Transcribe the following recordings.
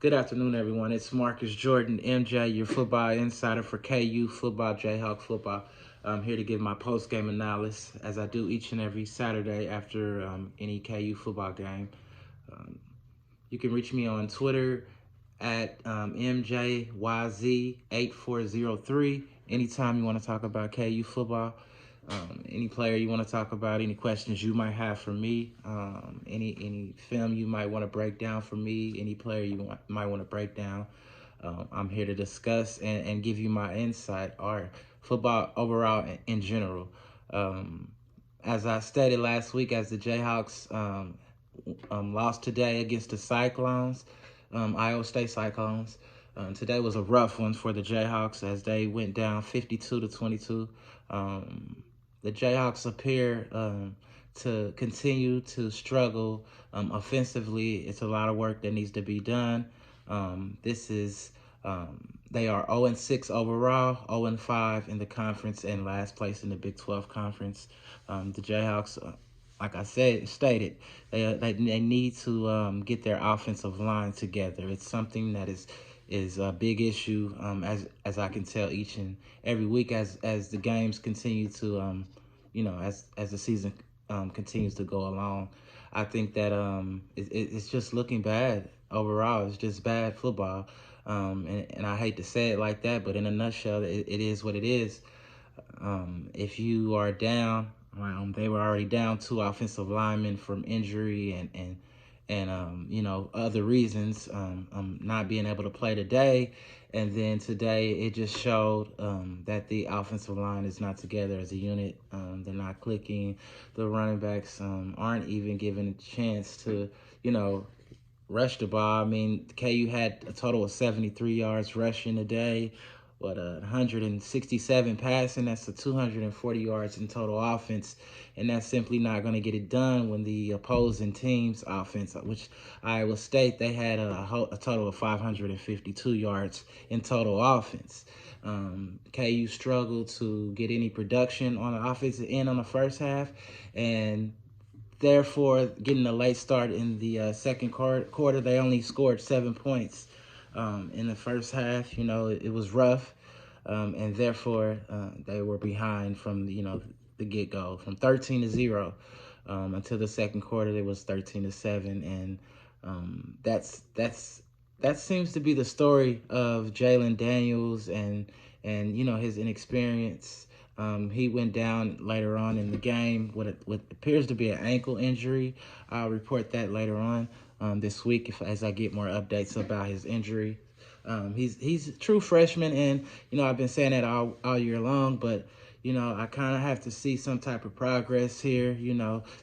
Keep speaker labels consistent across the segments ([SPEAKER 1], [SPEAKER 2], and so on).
[SPEAKER 1] Good afternoon, everyone. It's Marcus Jordan, MJ, your football insider for KU football, Jayhawks football. I'm here to give my post-game analysis, as I do each and every Saturday after any KU football game. Um, you can reach me on Twitter at MJYZ8403. Anytime you want to talk about KU football, any player you want to talk about, any questions you might have for me, any film you might want to break down for me, any player might want to break down. I'm here to discuss and give you my insight or football overall in general. Um, as I stated last week, as the Jayhawks lost today against the Cyclones, Iowa State Cyclones. Today was a rough one for the Jayhawks as they went down 52-22. The Jayhawks appear to continue to struggle offensively. It's a lot of work that needs to be done. This is they are 0-6 overall, 0-5 in the conference, and last place in the Big 12 conference. The Jayhawks, like I stated, they need to get their offensive line together. It's something that is a big issue, as I can tell each and every week as the games continue to as the season continues to go along. I think that it's just looking bad overall. It's just bad football, and I hate to say it like that, but in a nutshell, it is what it is. If you are down, they were already down two offensive linemen from injury and other reasons, not being able to play today. And then today it just showed that the offensive line is not together as a unit. They're not clicking. The running backs aren't even given a chance to, rush the ball. I mean, KU had a total of 73 yards rushing today. 167 passing. That's a 240 yards in total offense, and that's simply not going to get it done when the opposing team's offense, which Iowa State, they had a total of 552 yards in total offense. KU struggled to get any production on the offensive end on the first half, and therefore getting a late start in the second quarter. They only scored 7 points in the first half. It was rough, and therefore they were behind from the get-go, from 13-0 until the second quarter. It was 13-7, and that seems to be the story of Jalen Daniels and his inexperience. He went down later on in the game with what appears to be an ankle injury. I'll report that later on this week as I get more updates about his injury. He's a true freshman, and I've been saying that all year long, but I kind of have to see some type of progress here.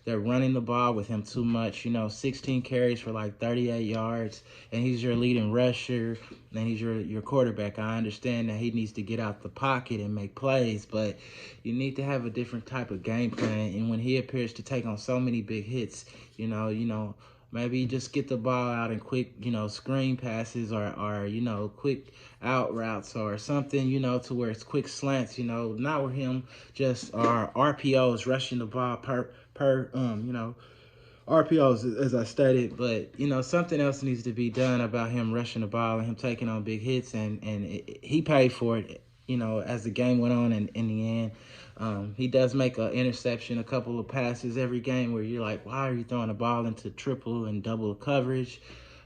[SPEAKER 1] They're running the ball with him too much. 16 carries for like 38 yards, and he's your leading rusher, and he's your quarterback. I understand that he needs to get out the pocket and make plays, but you need to have a different type of game plan. And when he appears to take on so many big hits, maybe just get the ball out in quick, screen passes or quick out routes or something, to where it's quick slants, not with him just RPOs rushing the ball per RPOs, as I stated, but something else needs to be done about him rushing the ball and him taking on big hits, and he paid for it. As the game went on, and in the end, he does make an interception, a couple of passes every game where you're like, why are you throwing the ball into triple and double coverage?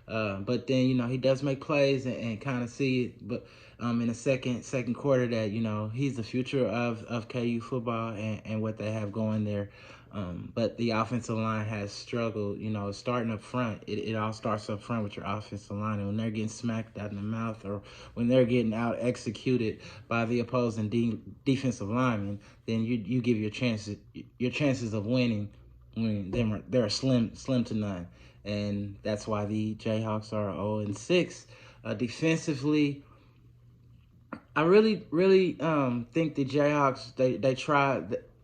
[SPEAKER 1] But then he does make plays and kind of see it, but in the second quarter that he's the future of KU football and what they have going there. But the offensive line has struggled, starting up front. It all starts up front with your offensive line. And when they're getting smacked out in the mouth or when they're getting out executed by the opposing defensive lineman, then you give your chances of winning when they're slim to none. And that's why the Jayhawks are 0-6. Defensively, I really think the Jayhawks, they try.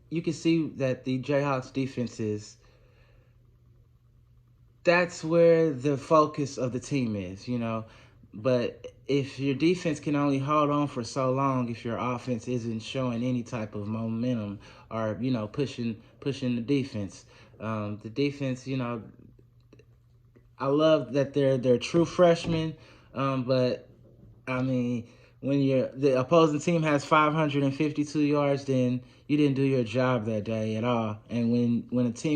[SPEAKER 1] You can see that the Jayhawks defense that's where the focus of the team is, But if your defense can only hold on for so long, if your offense isn't showing any type of momentum or pushing the defense, the defense, I love that they're true freshmen, But I mean, when the opposing team has 552 yards, then you didn't do your job that day at all. And when a team